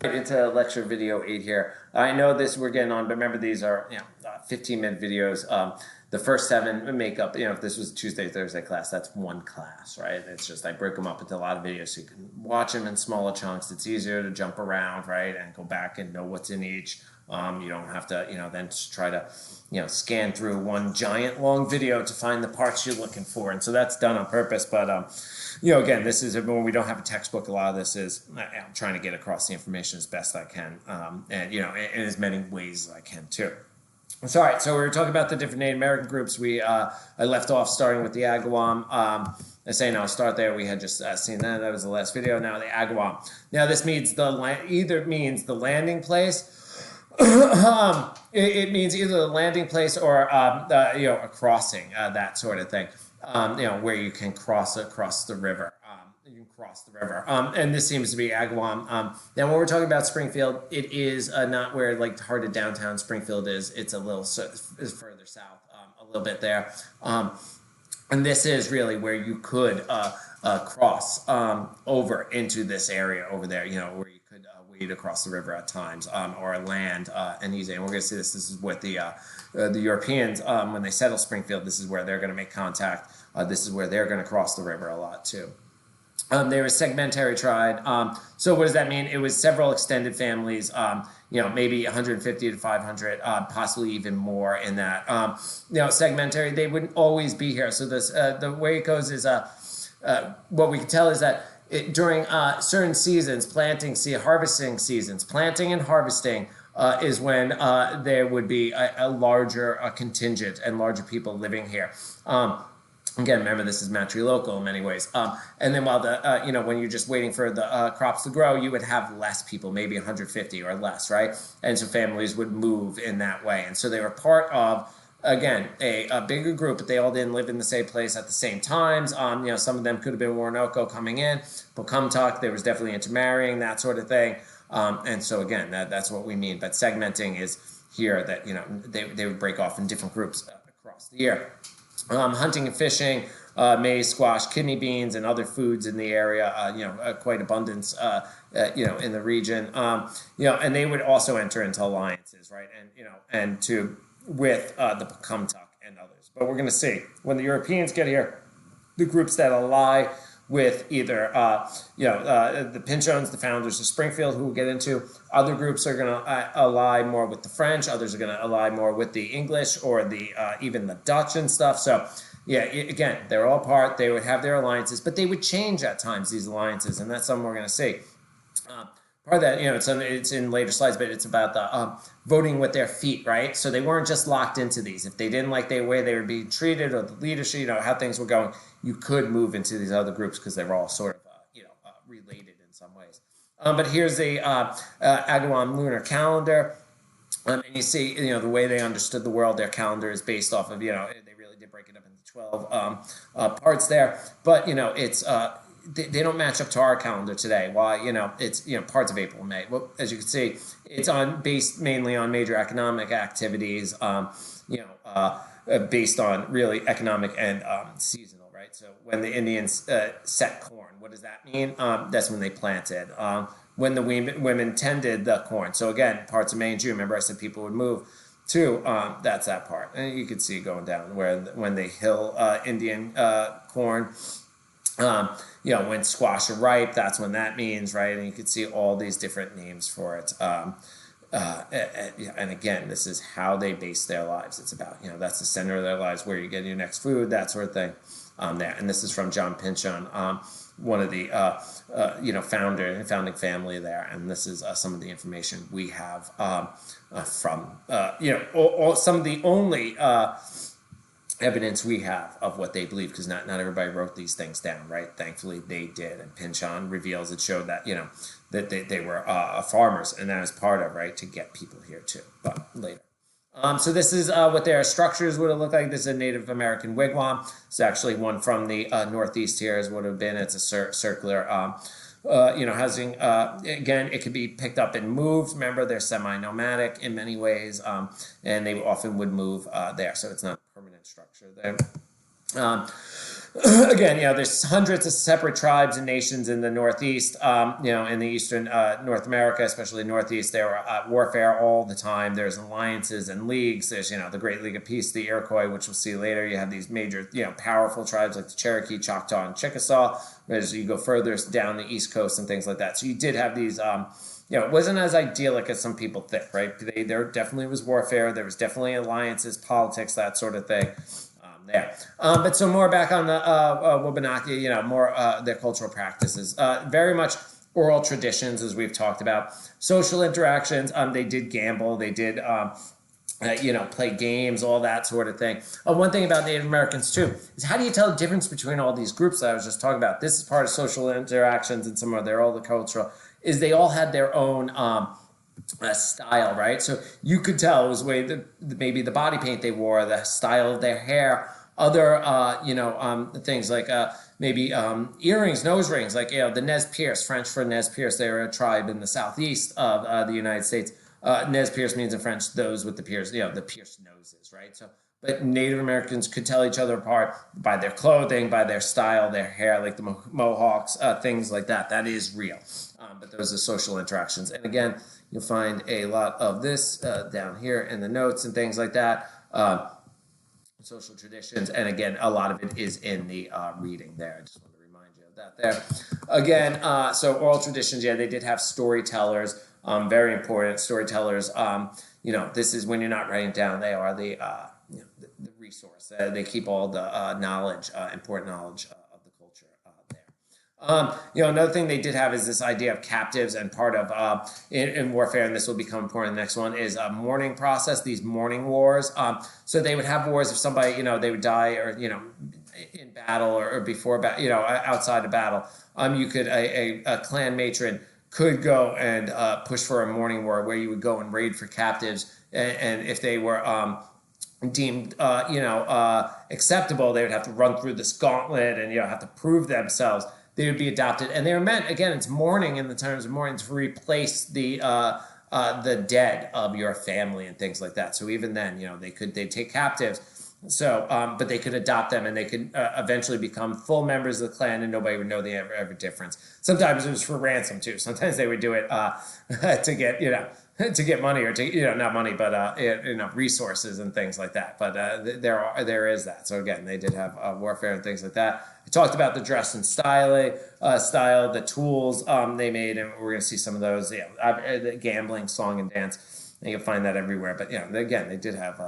Into lecture video 8 here. I know this we're getting on, but remember these are 15-minute videos. The first 7 make up, if this was Tuesday, Thursday class, that's one class, right? It's just I break them up into a lot of videos so you can watch them in smaller chunks. It's easier to jump around, right, and go back and know what's in each. You don't have to, then just try to, scan through one giant long video to find the parts you're looking for. And so that's done on purpose. But, again, this is when we don't have a textbook. A lot of this is I'm trying to get across the information as best I can, and in as many ways as I can too. So, all right, so we were talking about the different Native American groups. I left off starting with the Agawam. I say now, I'll start there. We had just seen that. That was the last video. Now the Agawam. Now this means either means the landing place. It means either the landing place or a crossing, that sort of thing. Where you can cross the river. You can cross the river. And this seems to be Agawam. Now, when we're talking about Springfield, it is not where the heart of downtown Springfield is. It's a little further south, a little bit there. And this is really where you could cross over into this area over there, where you could wade across the river at times, or land and easy. And we're going to see this. This is what the Europeans, when they settle Springfield, this is where they're going to make contact. This is where they're going to cross the river a lot too. They were segmentary tribe. So what does that mean? It was several extended families, maybe 150 to 500, possibly even more in that. Segmentary, they wouldn't always be here. So this, the way it goes is, what we can tell is that during certain seasons, harvesting seasons, planting and harvesting is when there would be a larger contingent and larger people living here. Again, remember, this is matrilocal in many ways. And then while when you're just waiting for the crops to grow, you would have less people, maybe 150 or less, right? And so families would move in that way. And so they were part of, again, a bigger group, but they all didn't live in the same place at the same times. Some of them could have been Orinoco coming in, Pocumtuck, there was definitely intermarrying, that sort of thing. And so, again, that's what we mean. But segmenting is here that, they would break off in different groups across the year. Hunting and fishing, maize, squash, kidney beans, and other foods in the area, quite abundance, in the region. And they would also enter into alliances, right? And with the Pocumtuck and others. But we're going to see when the Europeans get here, the groups that ally with either, the Pinchones, the founders of Springfield, who we'll get into. Other groups are going to ally more with the French. Others are going to ally more with the English or the even the Dutch and stuff. So, again, they're all part. They would have their alliances, but they would change at times, these alliances, and that's something we're going to see. Part of that, it's in later slides, but it's about the voting with their feet, right? So they weren't just locked into these. If they didn't like the way they were being treated or the leadership, how things were going, you could move into these other groups because they were all sort of, related in some ways. But here's the Agawam lunar calendar. And you see, the way they understood the world, their calendar is based off of, they really did break it up into 12 parts there. But, it's... They don't match up to our calendar today. Why? It's parts of April and May. Well, as you can see, it's based mainly on major economic activities. Based on really economic and seasonal, right? So when the Indians set corn, what does that mean? That's when they planted. When the women tended the corn. So again, parts of May and June. Remember, I said people would move to. That's that part, and you can see going down when they hill Indian corn. When squash are ripe, that's when that means, right? And you can see all these different names for it. And again, this is how they base their lives. It's about, that's the center of their lives, where you get your next food, that sort of thing. There. And this is from John Pinchon, one of the, founding family there. And this is some of the information we have from, some of the only evidence we have of what they believe, because not everybody wrote these things down, right? Thankfully, they did. And Pinchon reveals it showed that, that they were farmers, and that was part of, right, to get people here too, but later. So this is what their structures would have looked like. This is a Native American wigwam. It's actually one from the northeast here is what it would have been. It's a circular, housing. Again, it could be picked up and moved. Remember, they're semi-nomadic in many ways, and they often would move there. So it's not a permanent structure there. Again, there's hundreds of separate tribes and nations in the Northeast. In the Eastern North America, especially Northeast, there were warfare all the time. There's alliances and leagues. There's, the Great League of Peace, the Iroquois, which we'll see later. You have these major, powerful tribes like the Cherokee, Choctaw, and Chickasaw. As you go further down the East Coast and things like that. So you did have these, it wasn't as idyllic as some people think, right? There definitely was warfare. There was definitely alliances, politics, that sort of thing. There. But so more back on the Wabanaki, more their cultural practices. Very much oral traditions, as we've talked about. Social interactions. They did gamble. They did, play games, all that sort of thing. One thing about Native Americans, too, is how do you tell the difference between all these groups that I was just talking about? This is part of social interactions and some of their all the cultural, is they all had their own style, right? So you could tell it was maybe the body paint they wore, the style of their hair, other things like maybe earrings, nose rings, like the Nez Perce, French for Nez Perce. They were a tribe in the southeast of the United States. Nez Perce means in French those with the pierced, the pierced noses, right? So, but Native Americans could tell each other apart by their clothing, by their style, their hair, like the Mohawks, things like that. That is real. But those are social interactions. And again, you'll find a lot of this down here in the notes and things like that. Social traditions. And again, a lot of it is in the reading there. I just want to remind you of that there. Again, so oral traditions, they did have storytellers. Very important storytellers. This is when you're not writing down, they are the resource. They keep all the knowledge, important knowledge of the culture there. Another thing they did have is this idea of captives, and part of in warfare, and this will become important in the next one, is a mourning process, these mourning wars. So they would have wars if somebody, they would die or, in battle or before battle, outside of battle. You could, a clan matron could go and push for a mourning war where you would go and raid for captives, and if they were deemed acceptable, they would have to run through this gauntlet and have to prove themselves. They would be adopted, and they were meant, again, it's mourning in the terms of mourning, to replace the dead of your family and things like that. So even then, they'd take captives. So, but they could adopt them, and they could eventually become full members of the clan, and nobody would know the ever difference. Sometimes it was for ransom too. Sometimes they would do it to get to get money, or to not money, but resources and things like that. But there is that. So again, they did have warfare and things like that. I talked about the dress and style, the tools they made, and we're going to see some of those. The gambling, song, and dance. And you'll find that everywhere. But again, they did have.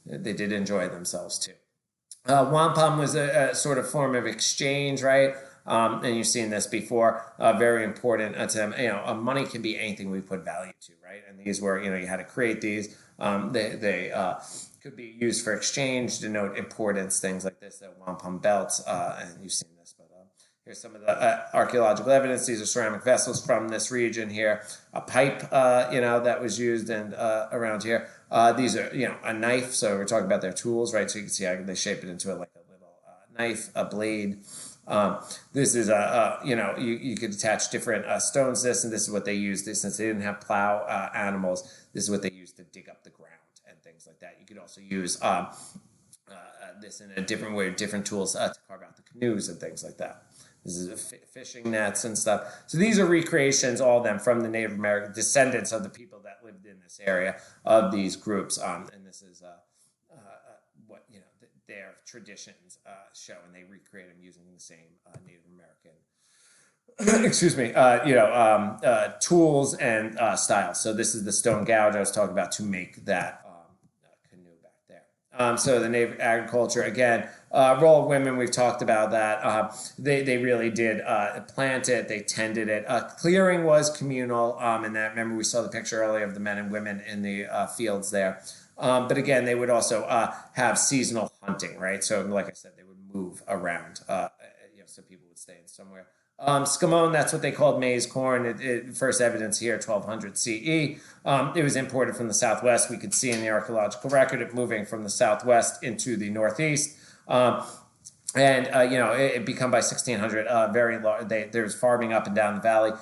They did enjoy themselves too. Wampum was a sort of form of exchange, right? And you've seen this before. Very important to them. Money can be anything we put value to, right? And these were, you had to create these. They could be used for exchange, denote importance, things like this. The wampum belts, and you've seen this. But here's some of the archaeological evidence. These are ceramic vessels from this region here. A pipe, that was used and around here. These are, a knife. So we're talking about their tools, right? So you can see how they shape it into like a little knife, a blade. This is you could attach different stones to this, and this is what they used. Since they didn't have plow animals, this is what they used to dig up the ground and things like that. You could also use this in a different way, different tools to carve out the canoes and things like that. This is fishing nets and stuff. So these are recreations, all of them, from the Native American descendants of the people that lived in this area of these groups. And this is what their traditions show, and they recreate them using the same Native American, excuse me, tools and styles. So this is the stone gouge I was talking about to make that canoe back there. So the Native agriculture, again, role of women, we've talked about that. They really did plant it, they tended it. Clearing was communal, and that, remember we saw the picture earlier of the men and women in the fields there. But again, they would also have seasonal hunting, right? So like I said, they would move around, so people would stay in somewhere. Scamone, that's what they called maize corn. First evidence here, 1200 CE. It was imported from the southwest. We could see in the archaeological record it moving from the southwest into the northeast. It become by 1600 very large. There's farming up and down the valley.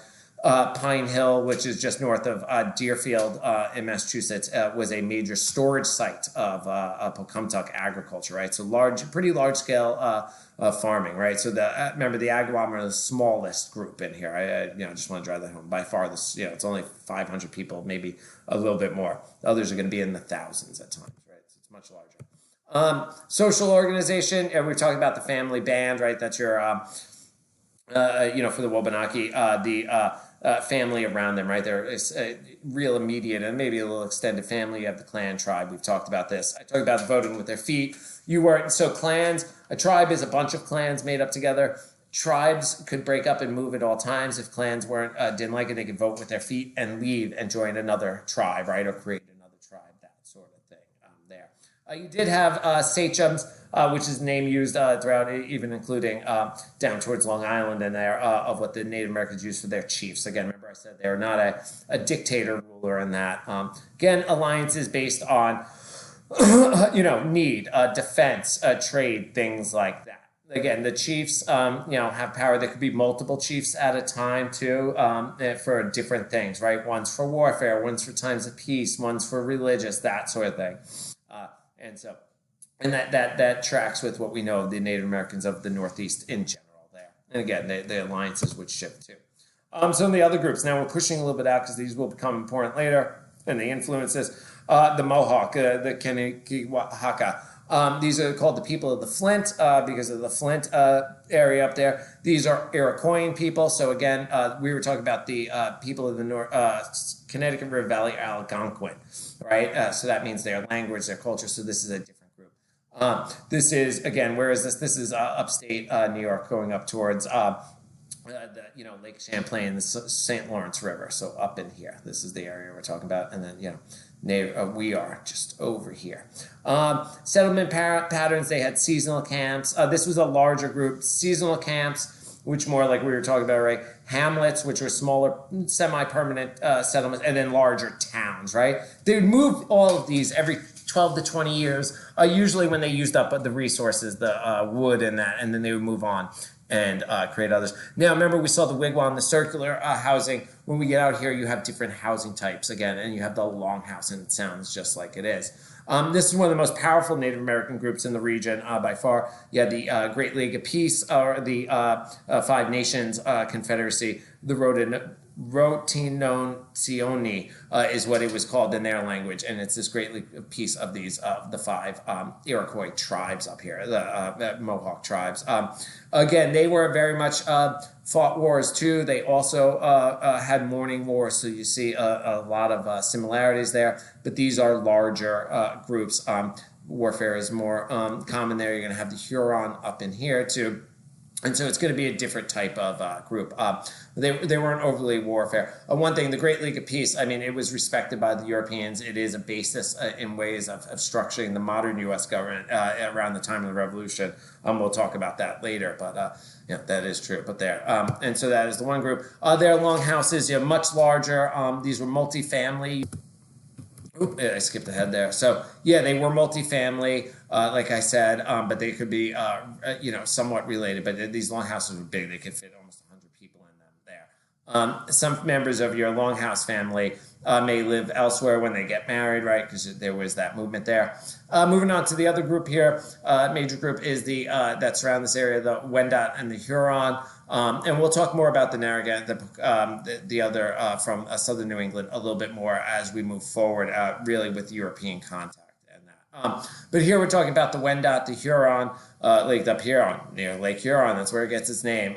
Pine Hill, which is just north of Deerfield in Massachusetts, was a major storage site of Pocumtuck agriculture, right? So pretty large scale farming, right? So remember the Agawam are the smallest group in here. I just want to drive that home. By far, it's only 500 people, maybe a little bit more. The others are going to be in the thousands at times, right? So it's much larger. Social organization. We're talking about the family band, right? That's your for the Wabanaki, the family around them, right? There is a real immediate and maybe a little extended family. You have the clan tribe. We've talked about this. I talked about voting with their feet. Clans, a tribe is a bunch of clans made up together. Tribes could break up and move at all times. If clans didn't like it, they could vote with their feet and leave and join another tribe, right? Or create another tribe, that sort of thing there. You did have sachems, which is the name used throughout, even including down towards Long Island and there, of what the Native Americans used for their chiefs. Again, remember I said they were not a dictator ruler in that. Again, alliances based on, need, defense, trade, things like that. Again, the chiefs, have power. There could be multiple chiefs at a time too, for different things, right? One's for warfare, one's for times of peace, one's for religious, that sort of thing. And that tracks with what we know of the Native Americans of the Northeast in general there. And again, the alliances would shift too. Some of the other groups, now we're pushing a little bit out because these will become important later, and the influences. The Mohawk, the Kanekihaka. These are called the people of the Flint because of the Flint area up there. These are Iroquoian people. So again, we were talking about the people of the Connecticut River Valley Algonquin, right? So that means their language, their culture. So this is a different group. This is, again, where is this? This is upstate New York going up towards Lake Champlain, the St. Lawrence River. So up in here, this is the area we're talking about. And then, we are just over here. Settlement patterns, they had seasonal camps. This was a larger group. Seasonal camps, which more like we were talking about, right? Hamlets, which were smaller, semi-permanent settlements, and then larger towns, right? They would move all of these every 12 to 20 years, usually when they used up the resources, the wood and that, and then they would move on and create others. Now, remember, we saw the wigwam, the circular housing. When we get out here, you have different housing types again, and you have the longhouse, and it sounds just like it is. This is one of the most powerful Native American groups in the region by far. You had the Great League of Peace, or the Five Nations Confederacy, the Rotinonsioni is what it was called in their language, and it's this great league of peace of these the five Iroquois tribes up here, the Mohawk tribes. Again, they were very much fought wars too. They also had mourning wars, so you see a lot of similarities there. But these are larger groups. Warfare is more common there. You're going to have the Huron up in here too. And so it's going to be a different type of group. They weren't overly warfare. One thing, the Great League of Peace, I mean, it was respected by the Europeans. It is a basis in ways of structuring the modern U.S. government around the time of the Revolution. We'll talk about that later, but that is true. But there, and so that is the one group. Their longhouses, much larger. These were multifamily. Oop, I skipped ahead there. So, they were multifamily, like I said, but they could be, somewhat related. But these longhouses were big. They could fit almost 100 people in them there. Some members of your longhouse family may live elsewhere when they get married, right? Because there was that movement there. Moving on to the other group here, major group is the that surround this area, the Wendat and the Huron. And we'll talk more about the Narragansett, the other from southern New England, a little bit more as we move forward, really with European contact and that. But here we're talking about the Wendat, the Huron, Lake up Huron, near Lake Huron. That's where it gets its name.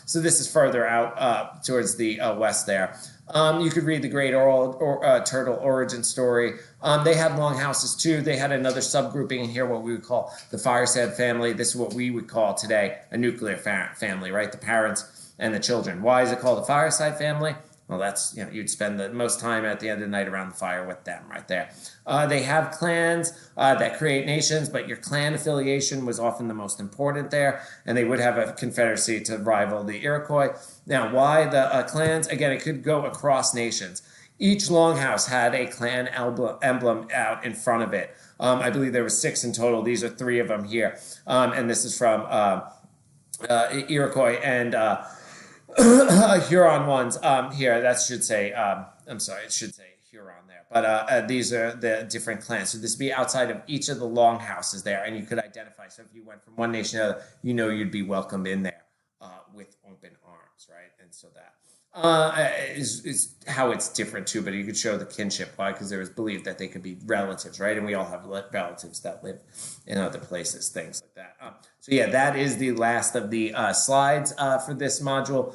So this is further out towards the west there. You could read the Great Turtle origin story. They had longhouses too. They had another subgrouping in here, what we would call the Fireside family. This is what we would call today a nuclear family, right? The parents and the children. Why is it called the Fireside family? Well, that's, you'd spend the most time at the end of the night around the fire with them right there. They have clans that create nations, but your clan affiliation was often the most important there, and they would have a confederacy to rival the Iroquois. Now, why the clans? Again, it could go across nations. Each longhouse had a clan emblem out in front of it. I believe there were 6 in total. These are 3 of them here. And this is from Iroquois and Huron ones here. That should say, I'm sorry, it should say Huron there. But these are the different clans. So this would be outside of each of the longhouses there, and you could identify. So if you went from one nation to the other, you know you'd be welcomed in there with open arms, right? And so that is how it's different too. But you could show the kinship. Why? Because there was believed that they could be relatives, right? And we all have relatives that live in other places, things like that. So yeah, that is the last of the slides for this module.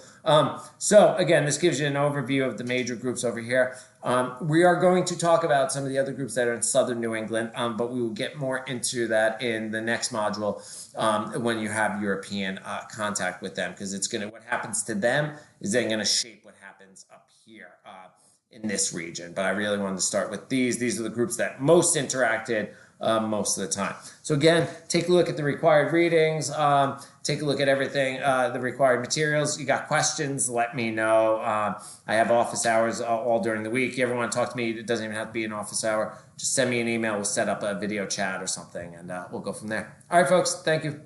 So again, this gives you an overview of the major groups over here. We are going to talk about some of the other groups that are in southern New England, but we will get more into that in the next module when you have European contact with them, because it's going to, what happens to them is then going to shape what happens up here in this region. But I really wanted to start with these. These are the groups that most interacted most of the time. So again, take a look at the required readings, take a look at everything, the required materials. You got questions, let me know. I have office hours all during the week. You ever want to talk to me, it doesn't even have to be an office hour. Just send me an email. We'll set up a video chat or something, and we'll go from there. All right, folks, thank you.